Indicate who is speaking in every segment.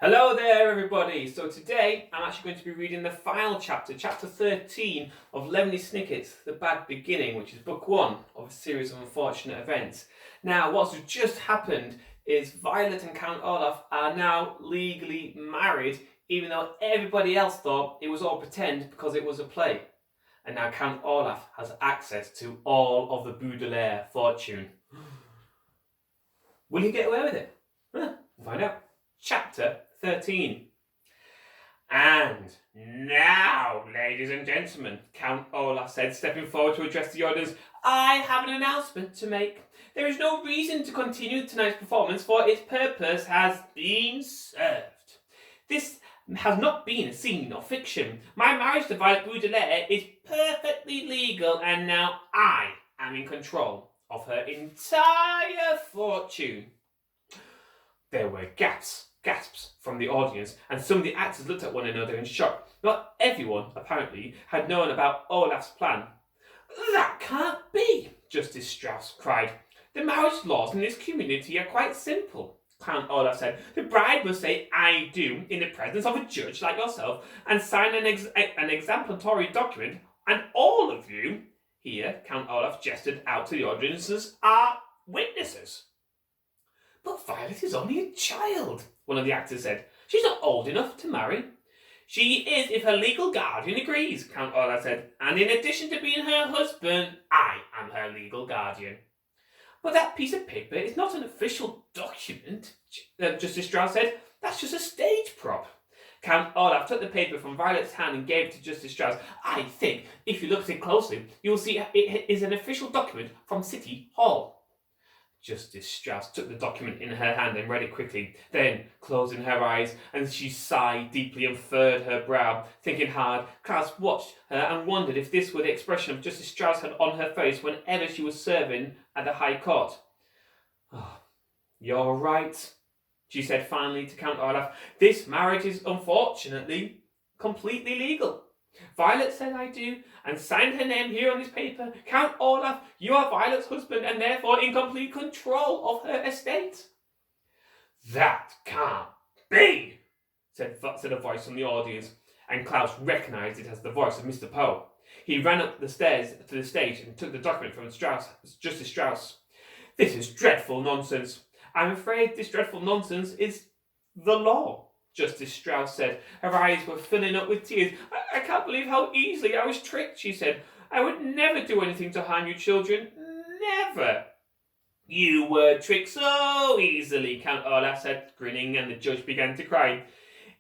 Speaker 1: Hello there everybody! So today I'm actually going to be reading the final chapter, chapter 13 of Lemony Snicket's The Bad Beginning, which is book 1 of a series of unfortunate events. Now what's just happened is Violet and Count Olaf are now legally married, even though everybody else thought it was all pretend because it was a play. And now Count Olaf has access to all of the Baudelaire fortune. Will he get away with it? We'll find out. Chapter 13. And now, ladies and gentlemen, Count Olaf said, stepping forward to address the audience, I have an announcement to make. There is no reason to continue tonight's performance, for its purpose has been served. This has not been a scene or fiction. My marriage to Violet Baudelaire is perfectly legal, and now I am in control of her entire fortune. There were gasps from the audience, and some of the actors looked at one another in shock. Not everyone, apparently, had known about Olaf's plan. That can't be, Justice Strauss cried. The marriage laws in this community are quite simple, Count Olaf said. The bride must say, I do, in the presence of a judge like yourself, and sign an exemplary document, and all of you, here Count Olaf gestured out to the audiences, are witnesses. But Violet is only a child, one of the actors said. She's not old enough to marry. She is if her legal guardian agrees, Count Olaf said. And in addition to being her husband, I am her legal guardian. But that piece of paper is not an official document, Justice Strauss said. That's just a stage prop. Count Olaf took the paper from Violet's hand and gave it to Justice Strauss. I think, if you look at it closely, you will see it is an official document from City Hall. Justice Strauss took the document in her hand and read it quickly. Then, closing her eyes, and she sighed deeply and furrowed her brow. Thinking hard, Klaus watched her and wondered if this were the expression Justice Strauss had on her face whenever she was serving at the High Court. Oh, you're right, she said finally to Count Olaf. This marriage is unfortunately completely legal. Violet said I do, and signed her name here on this paper. Count Olaf, you are Violet's husband, and therefore in complete control of her estate. That can't be, said a voice from the audience, and Klaus recognised it as the voice of Mr. Poe. He ran up the stairs to the stage and took the document from Justice Strauss. This is dreadful nonsense. I'm afraid this dreadful nonsense is the law, Justice Strauss said. Her eyes were filling up with tears. I can't believe how easily I was tricked, she said. I would never do anything to harm you children. Never. You were tricked so easily, Count Olaf said, grinning, and the judge began to cry.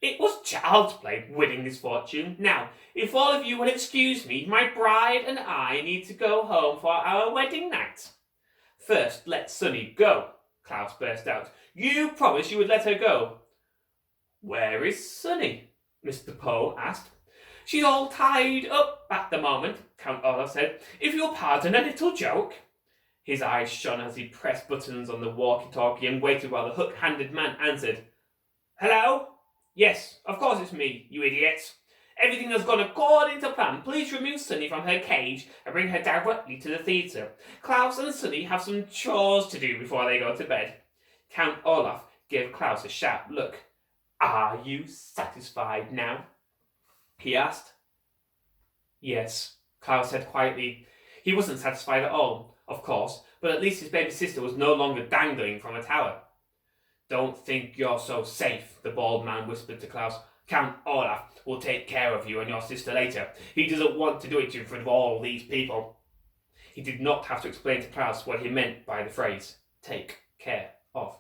Speaker 1: It was child's play, winning this fortune. Now, if all of you will excuse me, my bride and I need to go home for our wedding night. First, let Sunny go, Klaus burst out. You promised you would let her go. Where is Sunny? Mr. Poe asked. She's all tied up at the moment, Count Olaf said. If you'll pardon a little joke. His eyes shone as he pressed buttons on the walkie-talkie and waited while the hook-handed man answered. Hello? Yes, of course it's me, you idiots. Everything has gone according to plan. Please remove Sunny from her cage and bring her directly to the theatre. Klaus and Sunny have some chores to do before they go to bed. Count Olaf gave Klaus a sharp look. Are you satisfied now? He asked. Yes, Klaus said quietly. He wasn't satisfied at all, of course, but at least his baby sister was no longer dangling from a tower. Don't think you're so safe, the bald man whispered to Klaus. Count Olaf will take care of you and your sister later. He doesn't want to do it in front of all these people. He did not have to explain to Klaus what he meant by the phrase, take care of.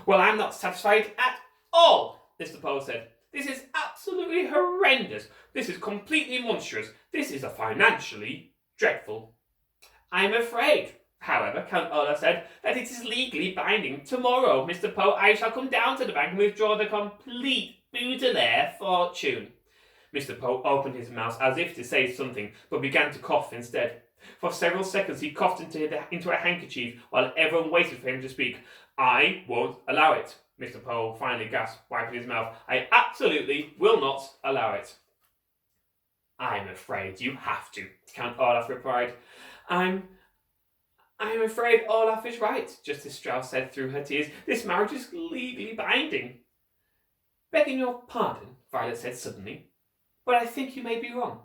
Speaker 1: Well, I'm not satisfied at all, Mr. Poe said. This is absolutely horrendous. This is completely monstrous. This is financially dreadful. I'm afraid, however, Count Olaf said, that it is legally binding. Tomorrow, Mr. Poe, I shall come down to the bank and withdraw the complete Baudelaire fortune. Mr. Poe opened his mouth as if to say something, but began to cough instead. For several seconds he coughed into a handkerchief while everyone waited for him to speak. I won't allow it, Mr. Poe finally gasped, wiping his mouth. I absolutely will not allow it. I'm afraid you have to, Count Olaf replied. I'm afraid Olaf is right, Justice Strauss said through her tears. This marriage is legally binding. Begging your pardon, Violet said suddenly, but I think you may be wrong.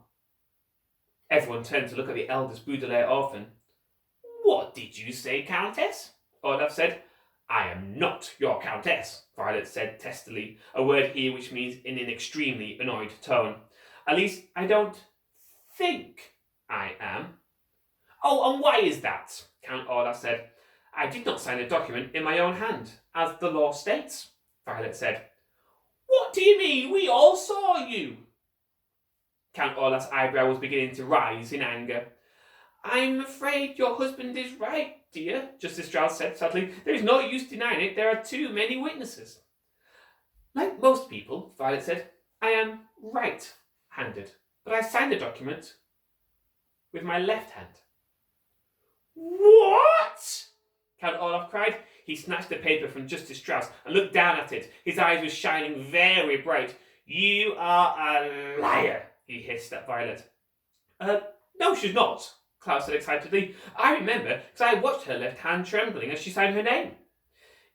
Speaker 1: Everyone turned to look at the eldest Baudelaire orphan. What did you say, Countess? Olaf said. I am not your Countess, Violet said testily, a word here which means in an extremely annoyed tone. At least I don't think I am. Oh, and why is that? Count Olaf said. I did not sign the document in my own hand, as the law states, Violet said. What do you mean? We all saw you. Count Olaf's eyebrow was beginning to rise in anger. I'm afraid your husband is right, dear, Justice Strauss said sadly. There is no use denying it. There are too many witnesses. Like most people, Violet said, I am right-handed, but I signed the document with my left hand. What? Count Olaf cried. He snatched the paper from Justice Strauss and looked down at it. His eyes were shining very bright. You are a liar, he hissed at Violet. No, she's not, Klaus said excitedly. I remember, because I watched her left hand trembling as she signed her name.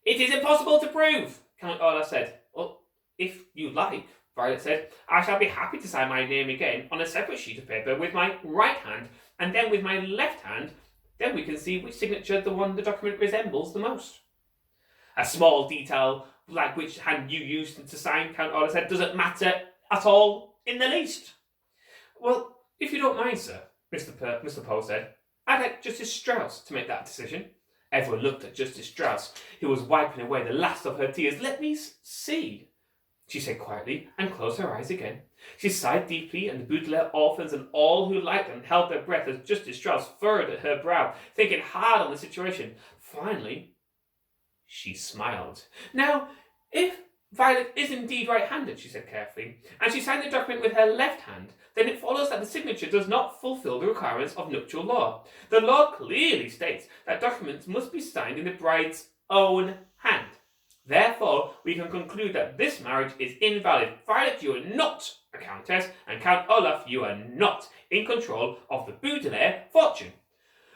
Speaker 1: It is impossible to prove, Count Olaf said. Well, if you like, Violet said, I shall be happy to sign my name again on a separate sheet of paper with my right hand, and then with my left hand. Then we can see which signature the one the document resembles the most. A small detail like which hand you used to sign, Count Olaf said, doesn't matter at all in the least. Well, if you don't mind, sir, Mr. Poe said, I'd like Justice Strauss to make that decision. Everyone looked at Justice Strauss, who was wiping away the last of her tears. Let me see, she said quietly, and closed her eyes again. She sighed deeply, and the Baudelaire orphans and all who liked them held their breath as Justice Strauss furrowed at her brow, thinking hard on the situation. Finally, she smiled. Now, if Violet is indeed right-handed, she said carefully, and she signed the document with her left hand, then it follows that the signature does not fulfill the requirements of nuptial law. The law clearly states that documents must be signed in the bride's own hand. Therefore, we can conclude that this marriage is invalid. Violet, you are not a countess, and Count Olaf, you are not in control of the Baudelaire fortune.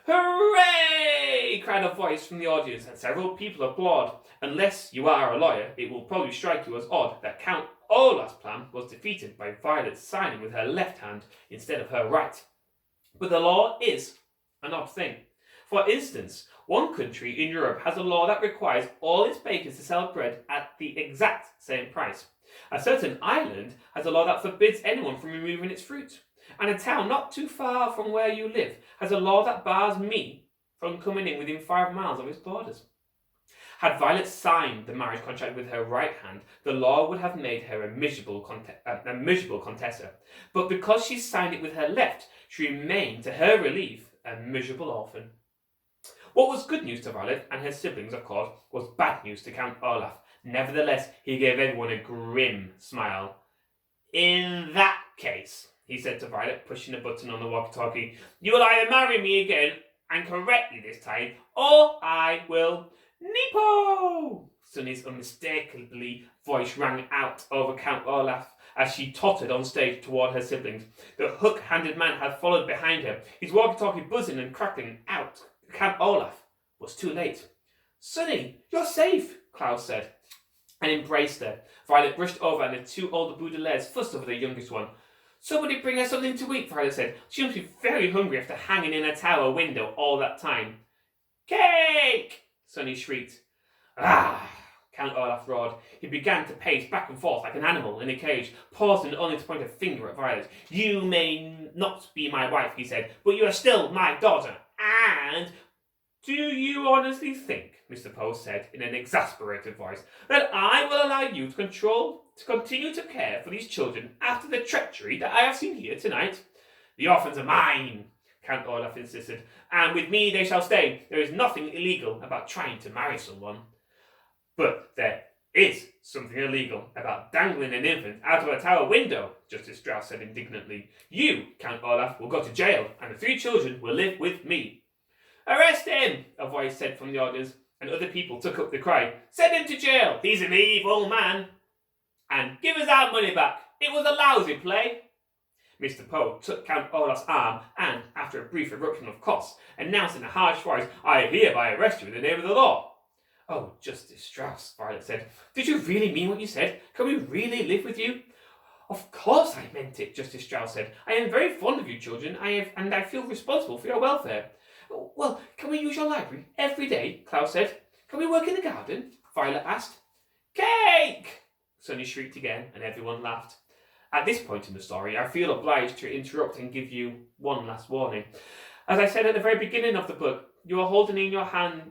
Speaker 1: Hooray! Cried a voice from the audience, and several people applauded. Unless you are a lawyer, it will probably strike you as odd that Count Olaf's plan was defeated by Violet signing with her left hand instead of her right. But the law is an odd thing. For instance, one country in Europe has a law that requires all its bakers to sell bread at the exact same price. A certain island has a law that forbids anyone from removing its fruit. And a town not too far from where you live has a law that bars me from coming in within 5 miles of its borders. Had Violet signed the marriage contract with her right hand, the law would have made her a miserable contessa. But because she signed it with her left, she remained, to her relief, a miserable orphan. What was good news to Violet and her siblings, of course, was bad news to Count Olaf. Nevertheless, he gave everyone a grim smile. In that case, he said to Violet, pushing a button on the walkie-talkie, you will either marry me again, and correctly this time, or I will Nepo! Sunny's unmistakably voice rang out over Count Olaf as she tottered on stage toward her siblings. The hook-handed man had followed behind her, his walkie-talkie buzzing and crackling out. Count Olaf was too late. Sunny, you're safe, Klaus said, and embraced her. Violet brushed over, and the two older Baudelaires fussed over the youngest one. Somebody bring her something to eat, Violet said. She must be very hungry after hanging in a tower window all that time. Cake! Sunny shrieked. Ah! Count Olaf roared. He began to pace back and forth like an animal in a cage, pausing only to point a finger at Violet. You may not be my wife, he said, but you are still my daughter. And do you honestly think, Mr. Poe said in an exasperated voice, that I will allow you to continue to care for these children after the treachery that I have seen here tonight? The orphans are mine, Count Olaf insisted, and with me they shall stay. There is nothing illegal about trying to marry someone. But there is something illegal about dangling an infant out of a tower window, Justice Strauss said indignantly. You, Count Olaf, will go to jail, and the 3 children will live with me. Arrest him, a voice said from the audience, and other people took up the cry. Send him to jail, he's an evil man. And give us our money back, it was a lousy play. Mr. Poe took Count Olaf's arm and, after a brief eruption of coughs, announced in a harsh voice, I hereby arrest you in the name of the law. Oh, Justice Strauss, Violet said. Did you really mean what you said? Can we really live with you? Of course I meant it, Justice Strauss said. I am very fond of you children, and I feel responsible for your welfare. Well, can we use your library every day? Klaus said. Can we work in the garden? Violet asked. Cake! Sonny shrieked again, and everyone laughed. At this point in the story, I feel obliged to interrupt and give you one last warning. As I said at the very beginning of the book, you are holding in your hands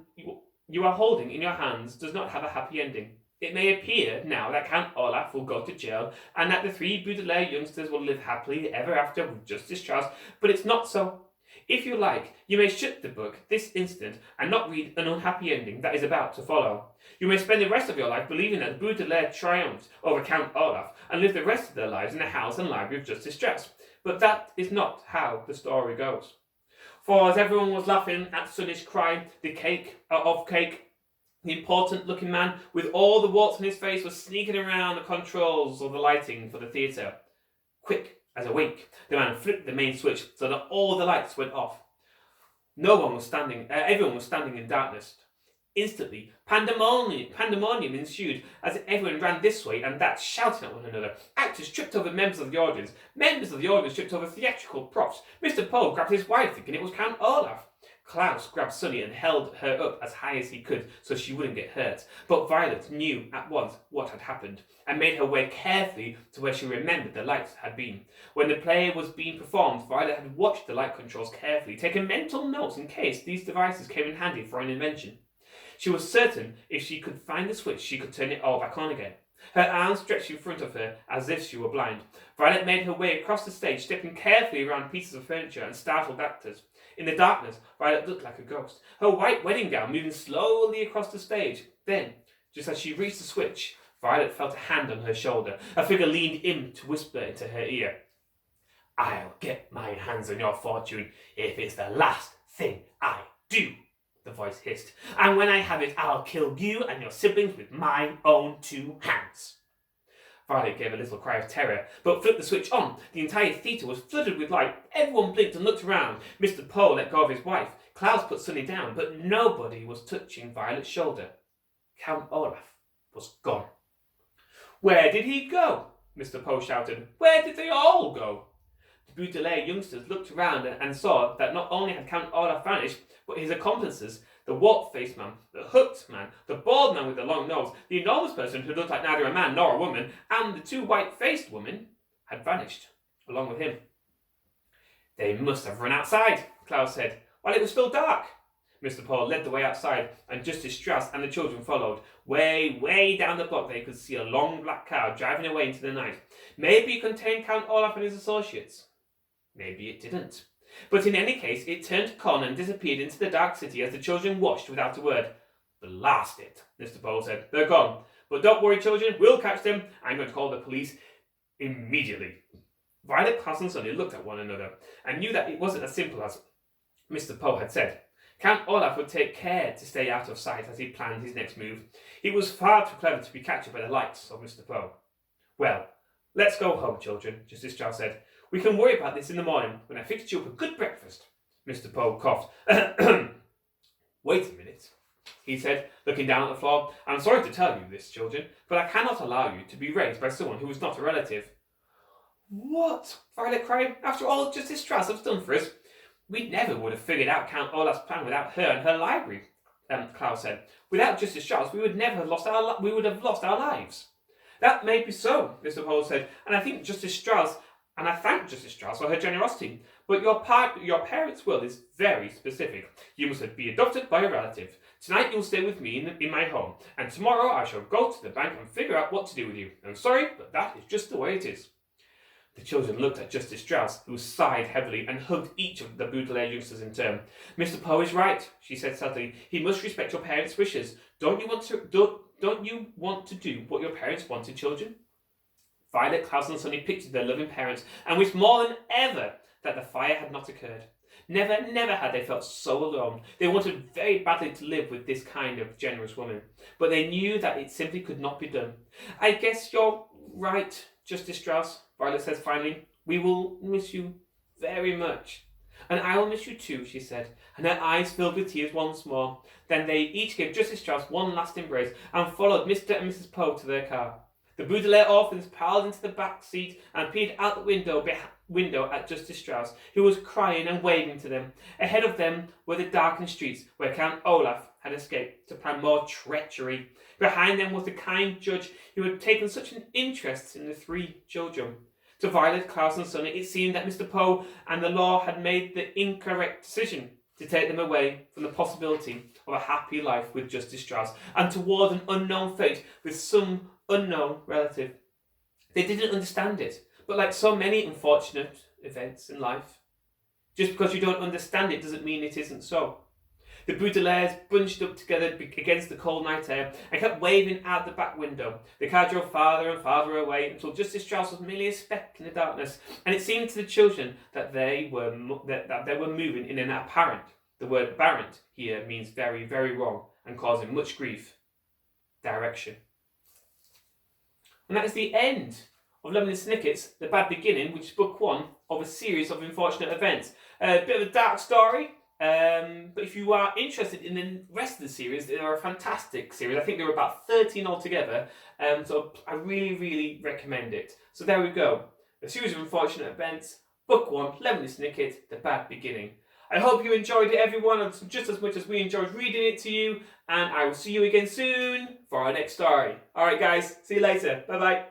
Speaker 1: does not have a happy ending. It may appear now that Count Olaf will go to jail and that the three Baudelaire youngsters will live happily ever after with Justice Strauss, but it's not so. If you like, you may shut the book this instant and not read an unhappy ending that is about to follow. You may spend the rest of your life believing that Baudelaire triumphed over Count Olaf and live the rest of their lives in the house and library of Justice Strauss, but that is not how the story goes. For as everyone was laughing at Sonny's cry, the important-looking man with all the warts on his face was sneaking around the controls of the lighting for the theatre. Quick as a wink, the man flipped the main switch so that all the lights went off. Everyone was standing in darkness. Instantly, pandemonium ensued as everyone ran this way and that, shouting at one another. Actors tripped over members of the audience. Members of the audience tripped over theatrical props. Mr. Poe grabbed his wife, thinking it was Count Olaf. Klaus grabbed Sonny and held her up as high as he could so she wouldn't get hurt. But Violet knew at once what had happened and made her way carefully to where she remembered the lights had been. When the play was being performed, Violet had watched the light controls carefully, taking mental notes in case these devices came in handy for an invention. She was certain if she could find the switch, she could turn it all back on again. Her arms stretched in front of her as if she were blind. Violet made her way across the stage, stepping carefully around pieces of furniture and startled actors. In the darkness, Violet looked like a ghost, her white wedding gown moving slowly across the stage. Then, just as she reached the switch, Violet felt a hand on her shoulder. A figure leaned in to whisper into her ear. I'll get my hands on your fortune if it's the last thing I do, the voice hissed. And when I have it, I'll kill you and your siblings with my own 2 hands. Violet gave a little cry of terror, but flipped the switch on. The entire theatre was flooded with light. Everyone blinked and looked around. Mr. Poe let go of his wife. Klaus put Sonny down, but nobody was touching Violet's shoulder. Count Olaf was gone. Where did he go? Mr. Poe shouted. Where did they all go? The Baudelaire youngsters looked around and saw that not only had Count Olaf vanished, but his accomplices, the wart-faced man, the hooked man, the bald man with the long nose, the enormous person who looked like neither a man nor a woman, and the 2 white-faced women, had vanished, along with him. They must have run outside, Klaus said, while it was still dark. Mr. Poe led the way outside, and Justice Strauss and the children followed. Way down the block they could see a long black car driving away into the night. Maybe it contained Count Olaf and his associates. Maybe it didn't. But in any case, it turned a corner and disappeared into the dark city as the children watched without a word. Blast it, Mr. Poe said. They're gone. But don't worry, children. We'll catch them. I'm going to call the police immediately. Violet, Klaus and Sonny looked at one another and knew that it wasn't as simple as Mr. Poe had said. Count Olaf would take care to stay out of sight as he planned his next move. He was far too clever to be captured by the lights of Mr. Poe. Well, let's go home, children, Justice Strauss said. We can worry about this in the morning when I fixed you up a good breakfast. Mr. Poe coughed. Wait a minute, he said, looking down at the floor. I'm sorry to tell you this, children, but I cannot allow you to be raised by someone who is not a relative. What? Violet cried. After all Justice Strauss has done for us? We never would have figured out Count Olaf's plan without her and her library, Klaus said. Without Justice Strauss, we would have lost our lives. That may be so, Mr. Poe said, and I thank Justice Strauss for her generosity. But your parents' will is very specific. You must be adopted by a relative. Tonight you'll stay with me in my home, and tomorrow I shall go to the bank and figure out what to do with you. I'm sorry, but that is just the way it is. The children looked at Justice Strauss, who sighed heavily and hugged each of the Baudelaire youngsters in turn. Mr. Poe is right, she said sadly. He must respect your parents' wishes. Don't you want to do what your parents wanted, children? Violet, Klaus and Sonny pictured their loving parents and wished more than ever that the fire had not occurred. Never had they felt so alone. They wanted very badly to live with this kind of generous woman, but they knew that it simply could not be done. I guess you're right, Justice Strauss, Violet says finally. We will miss you very much. "And I will miss you too," she said, and her eyes filled with tears once more. Then they each gave Justice Strauss one last embrace and followed Mr. and Mrs. Poe to their car. The Baudelaire orphans piled into the back seat and peered out the window at Justice Strauss, who was crying and waving to them. Ahead of them were the darkened streets where Count Olaf had escaped to plan more treachery. Behind them was the kind judge who had taken such an interest in the three children. To Violet, Klaus and Sonny, it seemed that Mr. Poe and the law had made the incorrect decision to take them away from the possibility of a happy life with Justice Strauss and toward an unknown fate with some unknown relative. They didn't understand it, but like so many unfortunate events in life, just because you don't understand it doesn't mean it isn't so. The Baudelaires bunched up together against the cold night air and kept waving out the back window. The car drove farther and farther away until Justice Strauss was merely a speck in the darkness, and it seemed to the children that they were moving in an apparent, the word apparent here means very, very wrong and causing much grief, direction. And that is the end of Lemon and Snicket's The Bad Beginning, which is book one of a series of unfortunate events. A bit of a dark story, but if you are interested in the rest of the series, they are a fantastic series. I think there are about 13 altogether, so I really, really recommend it. So there we go. A series of unfortunate events, book one, Lemon and Snicket, The Bad Beginning. I hope you enjoyed it, everyone, just as much as we enjoyed reading it to you, and I will see you again soon for our next story. Alright guys, see you later. Bye bye.